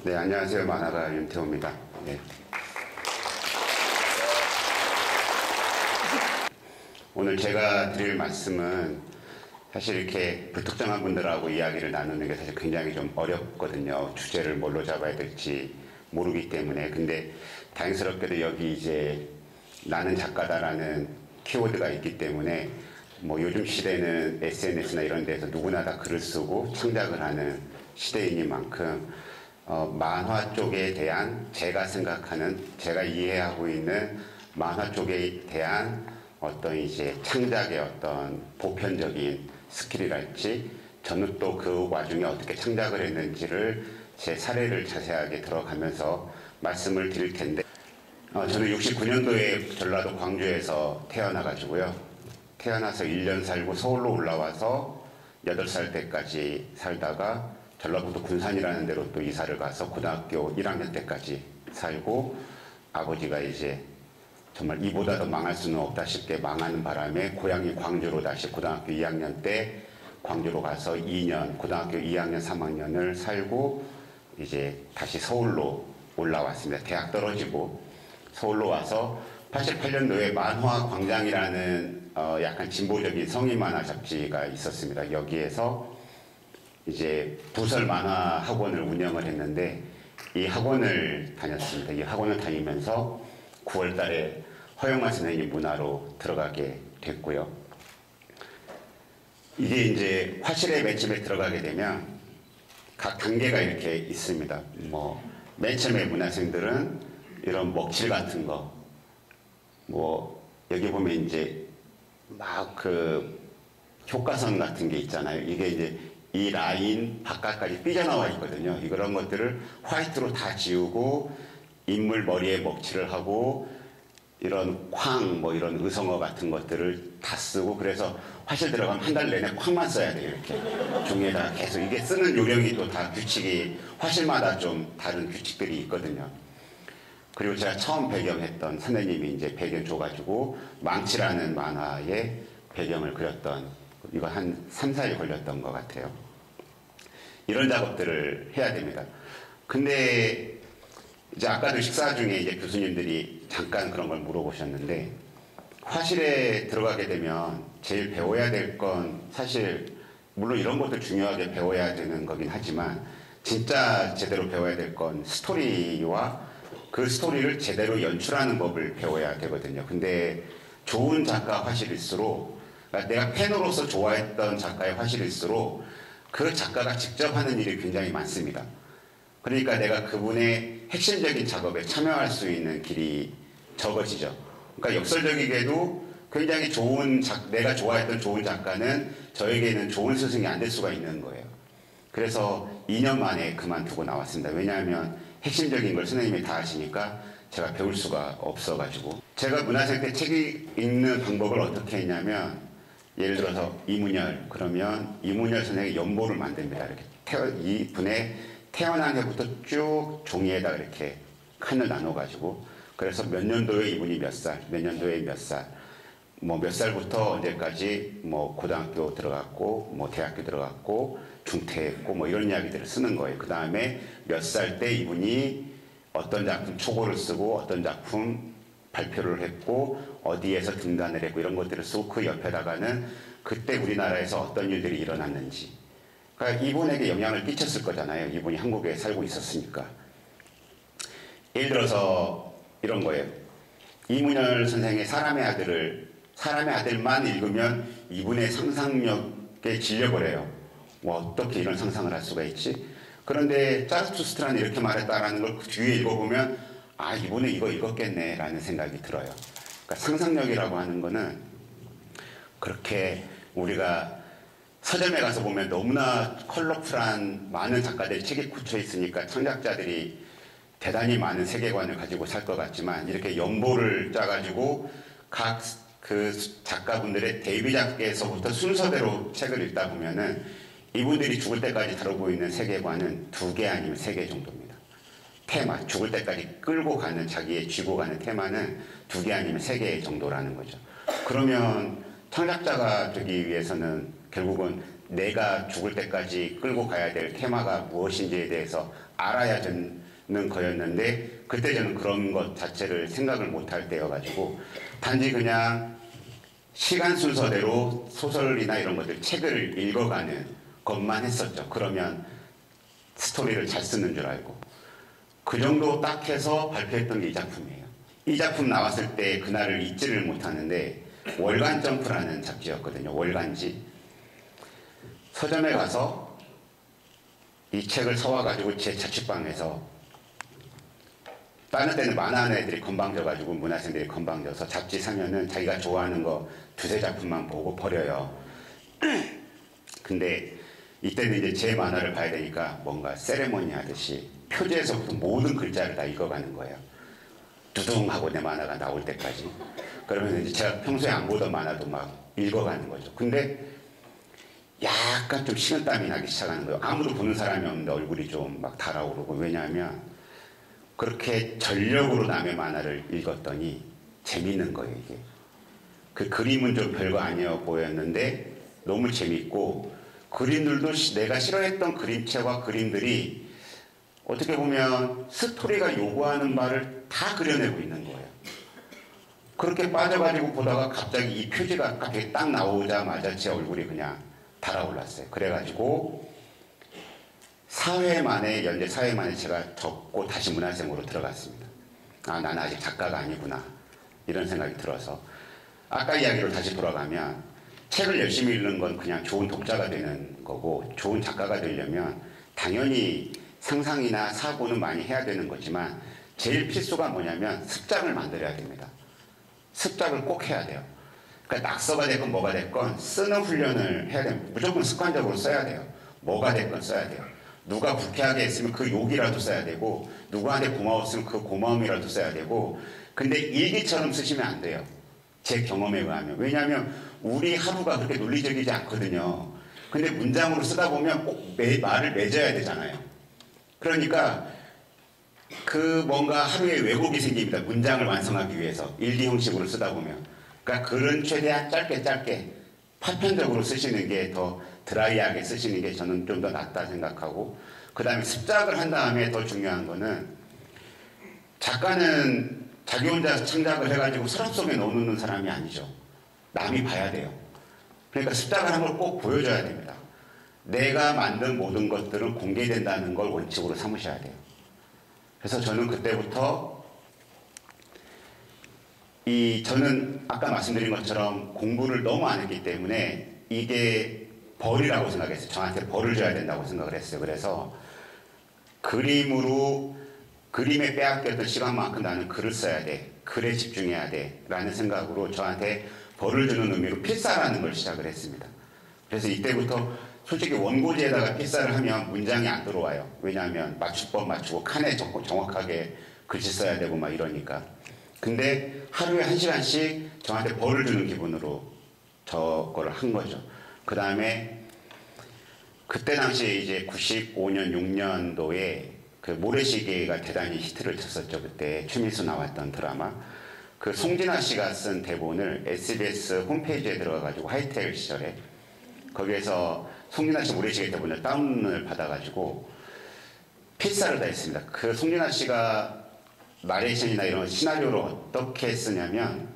네, 안녕하세요. 만화가 윤태호입니다. 네. 오늘 제가 드릴 말씀은 사실 이렇게 불특정한 분들하고 이야기를 나누는 게 사실 굉장히 좀 어렵거든요. 주제를 뭘로 잡아야 될지 모르기 때문에. 근데 다행스럽게도 여기 이제 나는 작가다라는 키워드가 있기 때문에 뭐 요즘 시대는 SNS나 이런 데서 누구나 다 글을 쓰고 창작을 하는 시대이니만큼 만화 쪽에 대한 제가 생각하는, 제가 이해하고 있는 만화 쪽에 대한 어떤 이제 창작의 어떤 보편적인 스킬이랄지, 저는 또 그 와중에 어떻게 창작을 했는지를 제 사례를 자세하게 들어가면서 말씀을 드릴 텐데, 저는 69년도에 전라도 광주에서 태어나가지고요. 태어나서 1년 살고 서울로 올라와서 8살 때까지 살다가 전라북도 군산이라는 데로 또 이사를 가서 고등학교 1학년 때까지 살고, 아버지가 이제 정말 이보다 더 망할 수는 없다 싶게 망하는 바람에 고향이 광주로 다시 고등학교 2학년 때 광주로 가서 2년, 고등학교 2학년, 3학년을 살고 이제 다시 서울로 올라왔습니다. 대학 떨어지고 서울로 와서 88년도에 만화광장이라는 약간 진보적인 성인 만화 잡지가 있었습니다. 여기에서 이제 부설 만화 학원을 운영을 했는데 이 학원을 다녔습니다. 이 학원을 다니면서 9월 달에 허영만 선생님 문화로 들어가게 됐고요. 이게 이제 화실에 맨 처음에 들어가게 되면 각 단계가 이렇게 있습니다. 뭐 맨 처음에 문화생들은 이런 먹칠 같은 거, 뭐 여기 보면 이제 막 그 효과선 같은 게 있잖아요. 이게 이제 이 라인 바깥까지 삐져나와 있거든요. 이런 것들을 화이트로 다 지우고 인물 머리에 먹칠을 하고 이런 쾅, 뭐 이런 의성어 같은 것들을 다 쓰고, 그래서 화실 들어가면 한 달 내내 쾅만 써야 돼요. 이렇게 종이에다가 계속. 이게 쓰는 요령이 또 다 규칙이 화실마다 좀 다른 규칙들이 있거든요. 그리고 제가 처음 배경했던 선생님이 이제 배경 줘가지고 망치라는 만화의 배경을 그렸던, 이거 한 3, 4일 걸렸던 것 같아요. 이런 작업들을 해야 됩니다. 근데 이제 아까도 식사 중에 이제 교수님들이 잠깐 그런 걸 물어보셨는데, 화실에 들어가게 되면 제일 배워야 될 건, 사실 물론 이런 것도 중요하게 배워야 되는 거긴 하지만 진짜 제대로 배워야 될 건 스토리와 그 스토리를 제대로 연출하는 법을 배워야 되거든요. 근데 좋은 작가 화실일수록, 그러니까 내가 팬으로서 좋아했던 작가의 화실일수록 그 작가가 직접 하는 일이 굉장히 많습니다. 그러니까 내가 그분의 핵심적인 작업에 참여할 수 있는 길이 적어지죠. 그러니까 역설적이게도 굉장히 좋은 내가 좋아했던 좋은 작가는 저에게는 좋은 스승이 안 될 수가 있는 거예요. 그래서 2년 만에 그만두고 나왔습니다. 왜냐하면 핵심적인 걸 선생님이 다 하시니까 제가 배울 수가 없어가지고. 제가 문화생 때 책 읽는 방법을 어떻게 했냐면, 예를 들어서 이문열, 그러면 이문열 선생의 연보를 만듭니다. 이렇게 이분의 태어난 해부터 쭉 종이에다 이렇게 칸을 나눠가지고, 그래서 몇 년도에 이분이 몇 살, 몇 년도에 몇 살, 뭐 몇 살부터 언제까지 뭐 고등학교 들어갔고, 뭐 대학교 들어갔고, 중퇴했고, 뭐 이런 이야기들을 쓰는 거예요. 그 다음에 몇 살 때 이분이 어떤 작품 초고를 쓰고, 어떤 작품 발표를 했고, 어디에서 등단을 했고, 이런 것들을 쓰고, 그 옆에다가는 그때 우리나라에서 어떤 일들이 일어났는지. 그러니까 이분에게 영향을 끼쳤을 거잖아요. 이분이 한국에 살고 있었으니까. 예를 들어서 이런 거예요. 이문열 선생의 사람의 아들만 읽으면 이분의 상상력에 질려버려요. 뭐 어떻게 이런 상상을 할 수가 있지? 그런데 짜르투스트라는 이렇게 말했다라는 걸 그 뒤에 읽어보면, 아, 이분은 이거 읽었겠네 라는 생각이 들어요. 그러니까 상상력이라고 하는 거는 그렇게 우리가 서점에 가서 보면 너무나 컬러풀한 많은 작가들의 책이 굳혀 있으니까 창작자들이 대단히 많은 세계관을 가지고 살 것 같지만, 이렇게 연보를 짜가지고 각 그 작가분들의 데뷔작에서부터 순서대로 책을 읽다 보면은 이분들이 죽을 때까지 다루고 있는 세계관은 2개 아니면 3개 정도입니다. 테마, 죽을 때까지 끌고 가는, 자기의 쥐고 가는 테마는 2개 아니면 3개 정도라는 거죠. 그러면 창작자가 되기 위해서는 결국은 내가 죽을 때까지 끌고 가야 될 테마가 무엇인지에 대해서 알아야 되는 거였는데 그때 저는 그런 것 자체를 생각을 못할 때여가지고 단지 그냥 시간 순서대로 소설이나 이런 것들 책을 읽어가는 것만 했었죠. 그러면 스토리를 잘 쓰는 줄 알고 그 정도 딱 해서 발표했던 게 이 작품이에요. 이 작품 나왔을 때 그날을 잊지를 못하는데 월간 점프라는 잡지였거든요. 월간지. 서점에 가서 이 책을 사와가지고 제 자취방에서 다른 때는 만화하는 애들이 건방져가지고 문화생들이 건방져서 잡지 사면은 자기가 좋아하는 거 두세 작품만 보고 버려요. 근데 이때는 이제 제 만화를 봐야 되니까 뭔가 세레머니 하듯이 표지에서부터 모든 글자를 다 읽어가는 거예요. 두둥하고 내 만화가 나올 때까지. 그러면 이제 제가 평소에 안 보던 만화도 막 읽어가는 거죠. 근데 약간 좀 식은땀이 나기 시작하는 거예요. 아무도 보는 사람이 없는데 얼굴이 좀 막 달아오르고. 왜냐하면 그렇게 전력으로 남의 만화를 읽었더니 재밌는 거예요, 이게. 그 그림은 좀 별거 아니어 보였는데 너무 재밌고 그림들도 내가 싫어했던 그림체와 그림들이 어떻게 보면 스토리가 요구하는 바를 다 그려내고 있는 거예요. 그렇게 빠져가지고 보다가 갑자기 이 표지가 갑자기 딱 나오자마자 제 얼굴이 그냥 달아올랐어요. 그래가지고 연재 4회 만에 제가 접고 다시 문화생으로 들어갔습니다. 아, 나는 아직 작가가 아니구나. 이런 생각이 들어서. 아까 이야기로 다시 돌아가면 책을 열심히 읽는 건 그냥 좋은 독자가 되는 거고 좋은 작가가 되려면 당연히 상상이나 사고는 많이 해야 되는 거지만 제일 필수가 뭐냐면 습작을 만들어야 됩니다. 습작을 꼭 해야 돼요. 그러니까 낙서가 됐건 뭐가 됐건 쓰는 훈련을 해야 됩니다. 무조건 습관적으로 써야 돼요. 뭐가 됐건 써야 돼요. 누가 불쾌하게 했으면 그 욕이라도 써야 되고 누구한테 고마웠으면 그 고마움이라도 써야 되고 근데 일기처럼 쓰시면 안 돼요. 제 경험에 의하면. 왜냐하면 우리 하루가 그렇게 논리적이지 않거든요. 근데 문장으로 쓰다 보면 꼭 말을 맺어야 되잖아요. 그러니까 그 뭔가 하루에 왜곡이 생깁니다. 문장을 완성하기 위해서. 일기 형식으로 쓰다 보면. 그러니까 글은 최대한 짧게 파편적으로 쓰시는 게 더 드라이하게 쓰시는 게 저는 좀 더 낫다 생각하고 그 다음에 습작을 한 다음에 더 중요한 거는 작가는 자기 혼자 창작을 해가지고 서랍 속에 넣어놓는 사람이 아니죠. 남이 봐야 돼요. 그러니까 습작을 한 걸 꼭 보여줘야 됩니다. 내가 만든 모든 것들은 공개된다는 걸 원칙으로 삼으셔야 돼요. 그래서 저는 그때부터 저는 아까 말씀드린 것처럼 공부를 너무 안 했기 때문에 이게 벌이라고 생각했어요. 저한테 벌을 줘야 된다고 생각을 했어요. 그래서 그림에 빼앗겼던 시간만큼 나는 글을 써야 돼. 글에 집중해야 돼. 라는 생각으로 저한테 벌을 주는 의미로 필사라는 걸 시작을 했습니다. 그래서 이때부터 솔직히 원고지에다가 필사를 하면 문장이 안 들어와요. 왜냐하면 맞춤법 맞추고 칸에 정확하게 글씨 써야 되고 막 이러니까. 근데 하루에 1시간씩 저한테 벌을 주는 기분으로 저걸 한 거죠. 그 다음에 그때 당시에 이제 95년, 6년도에 그 모래시계가 대단히 히트를 쳤었죠. 그때 최민수 나왔던 드라마. 그 송진아 씨가 쓴 대본을 SBS 홈페이지에 들어가가지고 하이텔 시절에 거기에서 송진아 씨 모래시계 대본을 다운을 받아가지고 필사를 다 했습니다. 그 송진아 씨가 나레이션이나 이런 시나리오를 어떻게 쓰냐면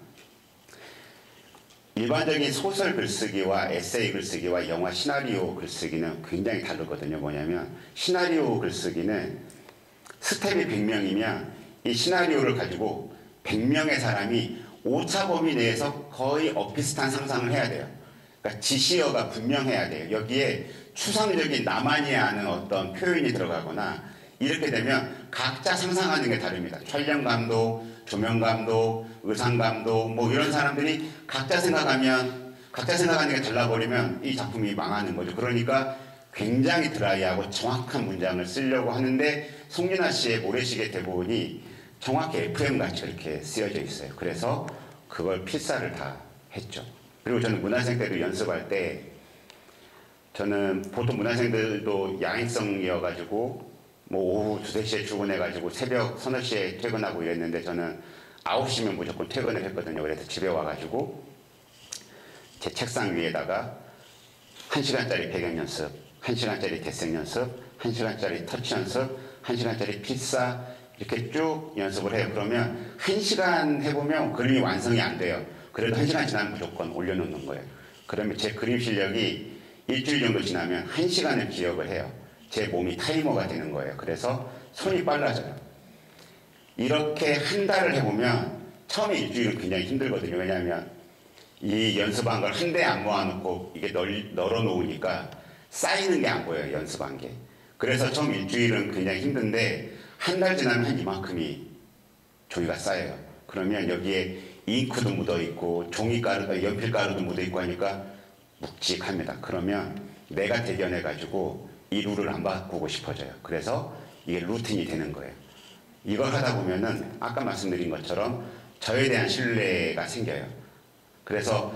일반적인 소설 글쓰기와 에세이 글쓰기와 영화 시나리오 글쓰기는 굉장히 다르거든요. 뭐냐면 시나리오 글쓰기는 스텝이 100명이면 이 시나리오를 가지고 100명의 사람이 오차 범위 내에서 거의 비슷한 상상을 해야 돼요. 그러니까 지시어가 분명해야 돼요. 여기에 추상적인 나만이 아는 어떤 표현이 들어가거나 이렇게 되면 각자 상상하는 게 다릅니다. 촬영감독, 조명감독, 의상감독 뭐 이런 사람들이 각자 생각하는 게 달라버리면 이 작품이 망하는 거죠. 그러니까 굉장히 드라이하고 정확한 문장을 쓰려고 하는데 송진아 씨의 모래시계 대본이 정확히 FM같이 이렇게 쓰여져 있어요. 그래서 그걸 필사를 다 했죠. 그리고 저는 문화생 때도 연습할 때 저는 보통 문화생들도 야행성이어가지고 뭐 오후 2, 3시에 출근해가지고 새벽 서너 시에 퇴근하고 이랬는데 저는 9시면 무조건 퇴근을 했거든요. 그래서 집에 와가지고 제 책상 위에다가 1시간짜리 배경 연습, 1시간짜리 대생 연습, 1시간짜리 터치 연습, 1시간짜리 필사 이렇게 쭉 연습을 해요. 그러면 1시간 해보면 그림이 완성이 안 돼요. 그래도 1시간 지나면 무조건 올려놓는 거예요. 그러면 제 그림 실력이 일주일 정도 지나면 1시간을 기억을 해요. 제 몸이 타이머가 되는 거예요. 그래서 손이 빨라져요. 이렇게 한 달을 해보면 처음에 일주일은 굉장히 힘들거든요. 왜냐하면 이 연습한 걸 한 대에 안 모아놓고 이게 널어놓으니까 쌓이는 게 안 보여요. 연습한 게. 그래서 처음 일주일은 굉장히 힘든데 한 달 지나면 한 이만큼이 종이가 쌓여요. 그러면 여기에 잉크도 묻어있고 종이가루도 연필가루도 묻어있고 하니까 묵직합니다. 그러면 내가 대견해가지고 이 룰을 안 바꾸고 싶어져요. 그래서 이게 루틴이 되는 거예요. 이걸 하다 보면은 아까 말씀드린 것처럼 저에 대한 신뢰가 생겨요. 그래서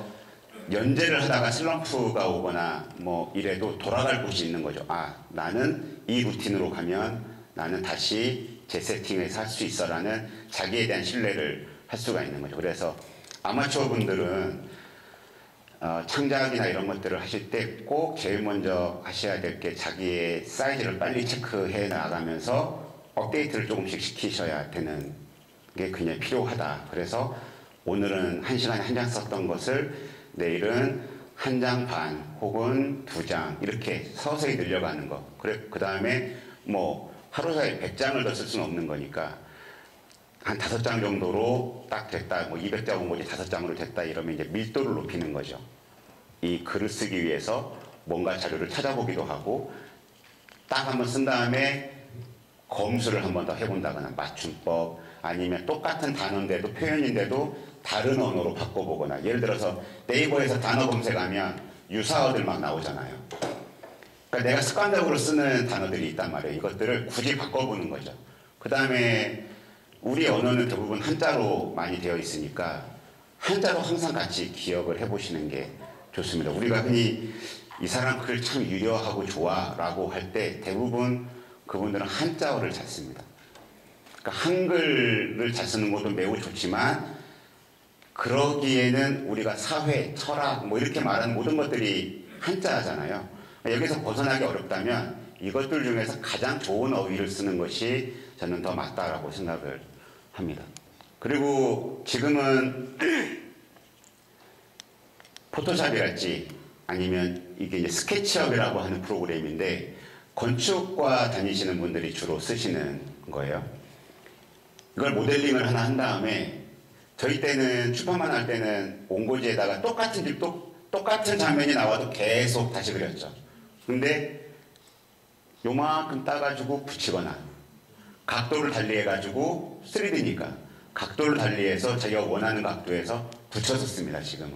연재를 하다가 슬럼프가 오거나 뭐 이래도 돌아갈 곳이 있는 거죠. 아, 나는 이 루틴으로 가면 나는 다시 재세팅해서 할 수 있어 라는 자기에 대한 신뢰를 할 수가 있는 거죠. 그래서 아마추어 분들은 창작이나 이런 것들을 하실 때 꼭 제일 먼저 하셔야 될 게 자기의 사이즈를 빨리 체크해 나가면서 업데이트를 조금씩 시키셔야 되는 게 굉장히 필요하다. 그래서 오늘은 1시간에 한 장 썼던 것을 내일은 1장 반 혹은 2장 이렇게 서서히 늘려가는 거. 그 다음에 뭐 하루 사이에 100장을 더 쓸 수는 없는 거니까 한 5장 정도로 딱 됐다. 뭐 200장 온 거지 5장으로 됐다. 이러면 이제 밀도를 높이는 거죠. 이 글을 쓰기 위해서 뭔가 자료를 찾아보기도 하고 딱 한번 쓴 다음에 검수를 한번 더 해본다거나 맞춤법 아니면 똑같은 단어인데도 표현인데도 다른 언어로 바꿔보거나 예를 들어서 네이버에서 단어 검색하면 유사어들 막 나오잖아요. 그러니까 내가 습관적으로 쓰는 단어들이 있단 말이에요. 이것들을 굳이 바꿔보는 거죠. 그 다음에 우리 언어는 대부분 한자로 많이 되어 있으니까 한자로 항상 같이 기억을 해보시는 게 좋습니다. 우리가 흔히 이 사람 글 참 유려하고 좋아 라고 할 때 대부분 그분들은 한자어를 잘 씁니다. 그러니까 한글을 잘 쓰는 것도 매우 좋지만 그러기에는 우리가 사회, 철학 뭐 이렇게 말하는 모든 것들이 한자잖아요. 여기서 벗어나기 어렵다면 이것들 중에서 가장 좋은 어휘를 쓰는 것이 저는 더 맞다라고 생각을 합니다. 그리고 지금은 포토샵이랄지 아니면 이게 이제 스케치업이라고 하는 프로그램인데 건축과 다니시는 분들이 주로 쓰시는 거예요. 이걸 모델링을 하나 한 다음에 저희 때는 출판만 할 때는 온고지에다가 똑같은 장면이 나와도 계속 다시 그렸죠. 근데 요만큼 따가지고 붙이거나 각도를 달리해가지고 3D니까 각도를 달리해서 자기가 원하는 각도에서 붙여서 씁니다. 지금은.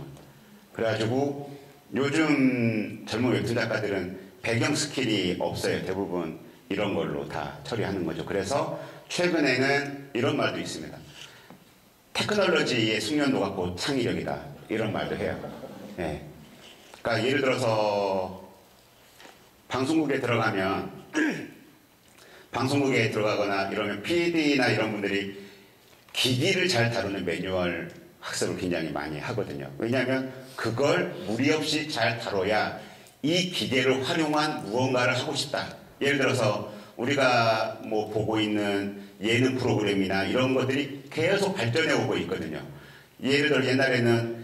그래가지고 요즘 젊은 웹툰 작가들은 배경 스킬이 없어요. 대부분 이런 걸로 다 처리하는 거죠. 그래서 최근에는 이런 말도 있습니다. 테크놀로지의 숙련도가 곧 창의력이다. 이런 말도 해요. 네. 그러니까 예를 들어서 방송국에 들어가면 방송국에 들어가거나 이러면 PD나 이런 분들이 기기를 잘 다루는 매뉴얼 학습을 굉장히 많이 하거든요. 왜냐하면 그걸 무리 없이 잘 다뤄야 이 기계를 활용한 무언가를 하고 싶다. 예를 들어서 우리가 뭐 보고 있는 예능 프로그램이나 이런 것들이 계속 발전해 오고 있거든요. 예를 들어 옛날에는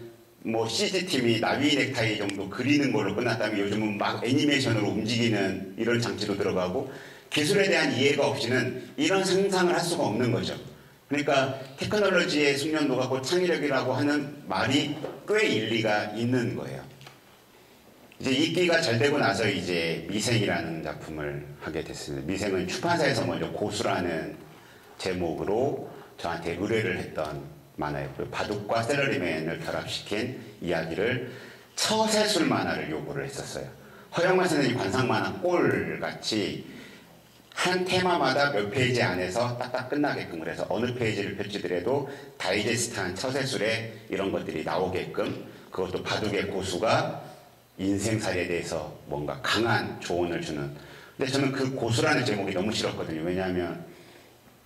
뭐 CG팀이 나비 넥타이 정도 그리는 걸로 끝났다면 요즘은 막 애니메이션으로 움직이는 이런 장치도 들어가고 기술에 대한 이해가 없이는 이런 상상을 할 수가 없는 거죠. 그러니까 테크놀로지의 숙련도가 곧 창의력이라고 하는 말이 꽤 일리가 있는 거예요. 이제 읽기가 잘 되고 나서 이제 미생이라는 작품을 하게 됐습니다. 미생은 출판사에서 먼저 고수라는 제목으로 저한테 의뢰를 했던 만화였고요. 바둑과 샐러리맨을 결합시킨 이야기를 처세술 만화를 요구를 했었어요. 허영만 선생님 관상 만화 꼴같이 한 테마마다 몇 페이지 안에서 딱딱 끝나게끔 그래서 어느 페이지를 펼치더라도 다이제스트한 처세술에 이런 것들이 나오게끔 그것도 바둑의 고수가 인생살이에 대해서 뭔가 강한 조언을 주는. 근데 저는 그 고수라는 제목이 너무 싫었거든요. 왜냐하면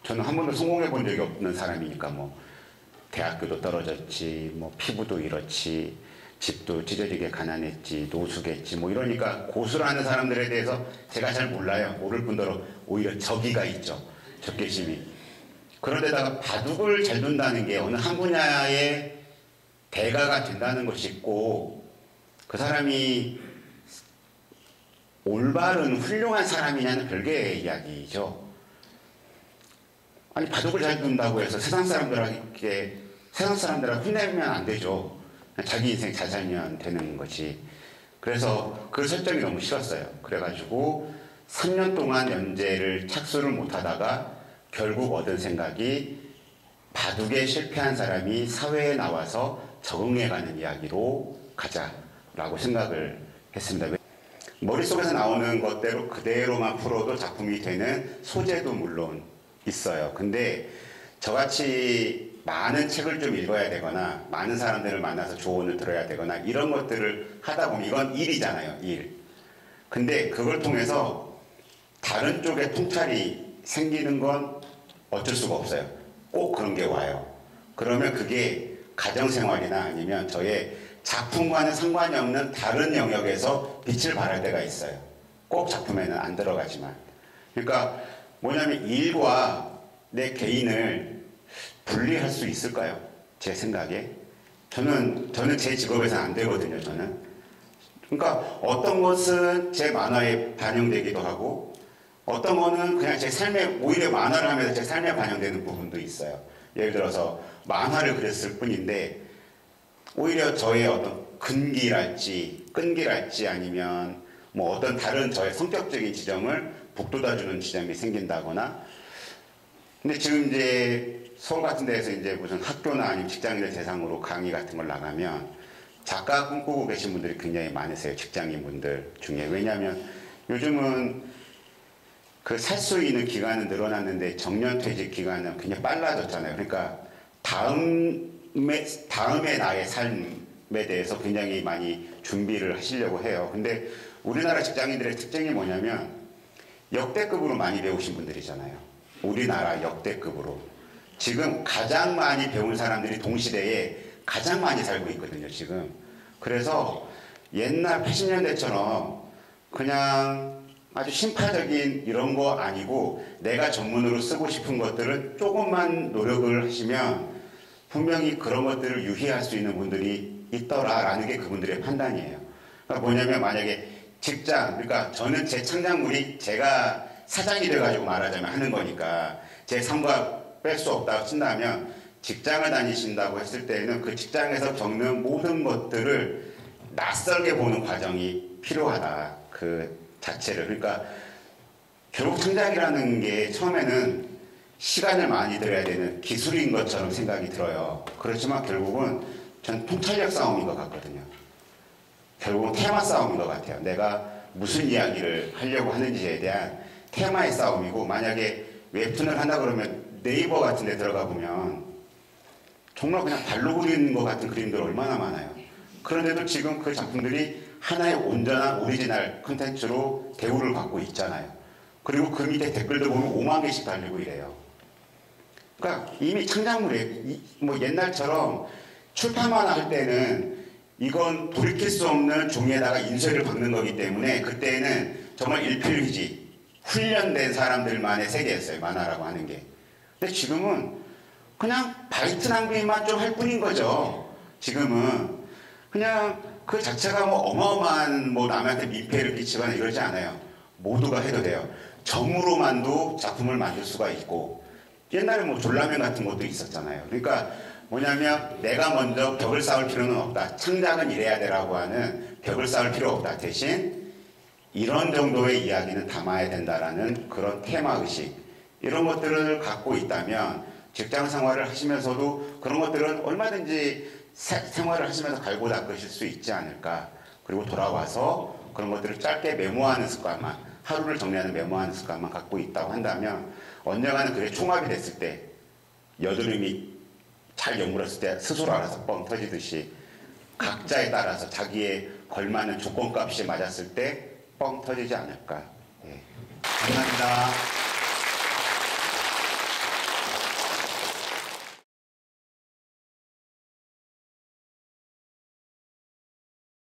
저는 한 번도 성공해 본 적이 없는 사람이니까 뭐 대학교도 떨어졌지 뭐 피부도 이렇지 집도 찢어지게 가난했지, 노숙했지, 뭐 이러니까 고수라는 사람들에 대해서 제가 잘 몰라요. 모를 뿐더러 오히려 적의가 있죠. 적개심이. 그런데다가 바둑을 잘 둔다는 게 어느 한 분야의 대가가 된다는 것이 있고, 그 사람이 올바른 훌륭한 사람이냐는 별개의 이야기죠. 아니, 바둑을 잘 둔다고 해서 세상 사람들한테 혼내면 안 되죠. 자기 인생 잘 살면 되는 거지. 그래서 그 설정이 너무 싫었어요. 그래가지고 3년 동안 연재를 착수를 못하다가 결국 얻은 생각이 바둑에 실패한 사람이 사회에 나와서 적응해가는 이야기로 가자라고 생각을 했습니다. 머릿속에서 나오는 것대로 그대로만 풀어도 작품이 되는 소재도 물론 있어요. 근데 저같이 많은 책을 좀 읽어야 되거나 많은 사람들을 만나서 조언을 들어야 되거나 이런 것들을 하다 보면 이건 일이잖아요. 일. 근데 그걸 통해서 다른 쪽에 통찰이 생기는 건 어쩔 수가 없어요. 꼭 그런 게 와요. 그러면 그게 가정생활이나 아니면 저의 작품과는 상관이 없는 다른 영역에서 빛을 발할 때가 있어요. 꼭 작품에는 안 들어가지만. 그러니까 뭐냐면 일과 내 개인을 분리할 수 있을까요? 제 생각에. 저는 제 직업에서는 안 되거든요, 저는. 그러니까 어떤 것은 제 만화에 반영되기도 하고, 어떤 거는 그냥 제 삶에, 오히려 만화를 하면서 제 삶에 반영되는 부분도 있어요. 예를 들어서 만화를 그렸을 뿐인데, 오히려 저의 어떤 끈기랄지 아니면 뭐 어떤 다른 저의 성격적인 지점을 북돋아주는 지점이 생긴다거나. 근데 지금 이제 서울 같은 데에서 이제 무슨 학교나 아니면 직장인들 대상으로 강의 같은 걸 나가면 작가 꿈꾸고 계신 분들이 굉장히 많으세요. 직장인 분들 중에. 왜냐하면 요즘은 그 살 수 있는 기간은 늘어났는데 정년퇴직 기간은 굉장히 빨라졌잖아요. 그러니까 다음에 나의 삶에 대해서 굉장히 많이 준비를 하시려고 해요. 근데 우리나라 직장인들의 특징이 뭐냐면 역대급으로 많이 배우신 분들이잖아요. 우리나라 역대급으로. 지금 가장 많이 배운 사람들이 동시대에 가장 많이 살고 있거든요, 지금. 그래서 옛날 80년대처럼 그냥 아주 심파적인 이런 거 아니고 내가 전문으로 쓰고 싶은 것들을 조금만 노력을 하시면 분명히 그런 것들을 유희할 수 있는 분들이 있더라라는 게 그분들의 판단이에요. 그러니까 뭐냐면 만약에 직장, 그러니까 저는 제 창작물이 제가 사장이 돼가지고 말하자면 하는 거니까 제 삶과 뺄 수 없다고 친다면 직장을 다니신다고 했을 때는 그 직장에서 겪는 모든 것들을 낯설게 보는 과정이 필요하다. 그 자체를. 그러니까 결국 창작이라는 게 처음에는 시간을 많이 들여야 되는 기술인 것처럼 생각이 들어요. 그렇지만 결국은 전 통찰력 싸움인 것 같거든요. 결국은 테마 싸움인 것 같아요. 내가 무슨 이야기를 하려고 하는지에 대한 테마의 싸움이고, 만약에 웹툰을 한다 그러면 네이버 같은 데 들어가 보면 정말 그냥 발로 그리는 것 같은 그림들 얼마나 많아요. 그런데도 지금 그 작품들이 하나의 온전한 오리지널 콘텐츠로 대우를 받고 있잖아요. 그리고 그 밑에 댓글도 보면 5만 개씩 달리고 이래요. 그러니까 이미 창작물에 뭐 옛날처럼 출판만 할 때는 이건 돌이킬 수 없는 종이에다가 인쇄를 박는 거기 때문에 그때는 정말 일필휘지 훈련된 사람들만의 세계였어요. 만화라고 하는 게. 근데 지금은 그냥 바이트 낭비만 좀 할 뿐인 거죠. 지금은 그냥 그 자체가 뭐 어마어마한 뭐 남한테 민폐를 끼치거나 이러지 않아요. 모두가 해도 돼요. 점으로만도 작품을 만들 수가 있고, 옛날에 뭐 졸라맨 같은 것도 있었잖아요. 그러니까 뭐냐면 내가 먼저 벽을 쌓을 필요는 없다. 창작은 이래야 되라고 하는 벽을 쌓을 필요 없다. 대신 이런 정도의 이야기는 담아야 된다라는 그런 테마의식, 이런 것들을 갖고 있다면 직장 생활을 하시면서도 그런 것들은 얼마든지 생활을 하시면서 갈고 닦으실 수 있지 않을까. 그리고 돌아와서 그런 것들을 짧게 메모하는 습관만, 하루를 정리하는 메모하는 습관만 갖고 있다고 한다면 언젠가는 그게 총합이 됐을 때, 여드름이 잘 여물었을 때 스스로 알아서 뻥 터지듯이 각자에 따라서 자기의 걸맞는 조건값이 맞았을 때 뻥 터지지 않을까. 예. 감사합니다.